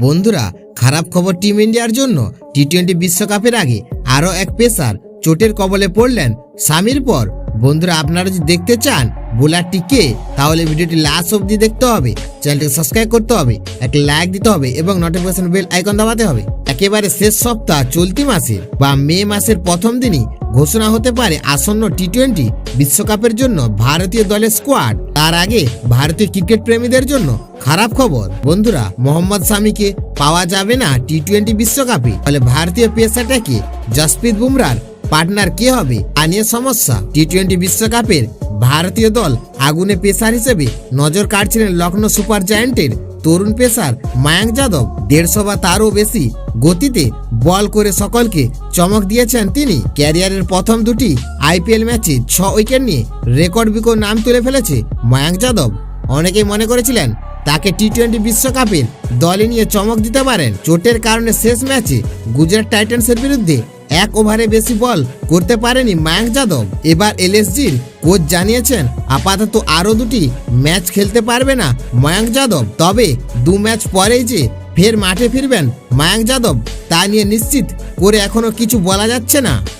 বন্ধুরা, খারাপ খবর টিম ইন্ডিয়ার জন্য। টি-20 বিশ্বকাপের আগে আরও এক পেসার চোটের কবলে পড়লেন স্বামীর পর। বন্ধুরা, আপনারা যদি দেখতে চান বোলারটি কে, তাহলে ভিডিওটি লাস্ট অবধি দেখতে হবে, চ্যানেলটিকে সাবস্ক্রাইব করতে হবে, একটা লাইক দিতে হবে এবং নোটিফিকেশন বেল আইকন দাবাতে হবে। একেবারে শেষ সপ্তাহ চলতি মাসের বা মে মাসের প্রথম দিনই ঘোষণা হতে পারে আসন্ন টি-20 বিশ্বকাপের জন্য ভারতীয় দলের স্কোয়াড। তার আগে ভারতীয় ক্রিকেট প্রেমীদের জন্য খারাপ খবর। বন্ধুরা, মোহাম্মদ শামিকে পাওয়া যাবে না টি-20 বিশ্বকাপে। ফলে ভারতীয় পেসারটাকে জসপ্রীত বুমরার পার্টনার কে হবে তা নিয়ে সমস্যা। টি-20 বিশ্বকাপের ভারতীয় দল আগুনে পেসার হিসেবে নজর কাটছিলেন লখনৌ সুপার জায়ান্টের তরুণ পেসার মায়াঙ্ক যাদব। 150 বা তারও বেশি গতিতে বল করে সকলকে চমক দিয়েছেন তিনি। ক্যারিয়ারের প্রথম দুটি আইপিএল ম্যাচে 6 উইকেট নিয়ে রেকর্ড বিকো নাম তুলে ফেলেছে মায়াঙ্ক যাদব। অনেকেই মনে করেছিলেন তাকে টি-20 বিশ্বকাপের দলে নিয়ে চমক দিতে পারেন। চোটের কারণে শেষ ম্যাচে গুজরাট টাইটান্সের বিরুদ্ধে 1 ওভারে বেশি বল করতে পারেনি মায়াঙ্ক যাদব। এবার এলএসজির কোচ জানিয়েছেন আপাতত আরও 2টি ম্যাচ খেলতে পারবে না মায়াঙ্ক যাদব। তবে 2 ম্যাচ পরেই যে ফের মাঠে ফিরবেন মায়াঙ্ক যাদব তা নিয়ে নিশ্চিত করে এখনো কিছু বলা যাচ্ছে না।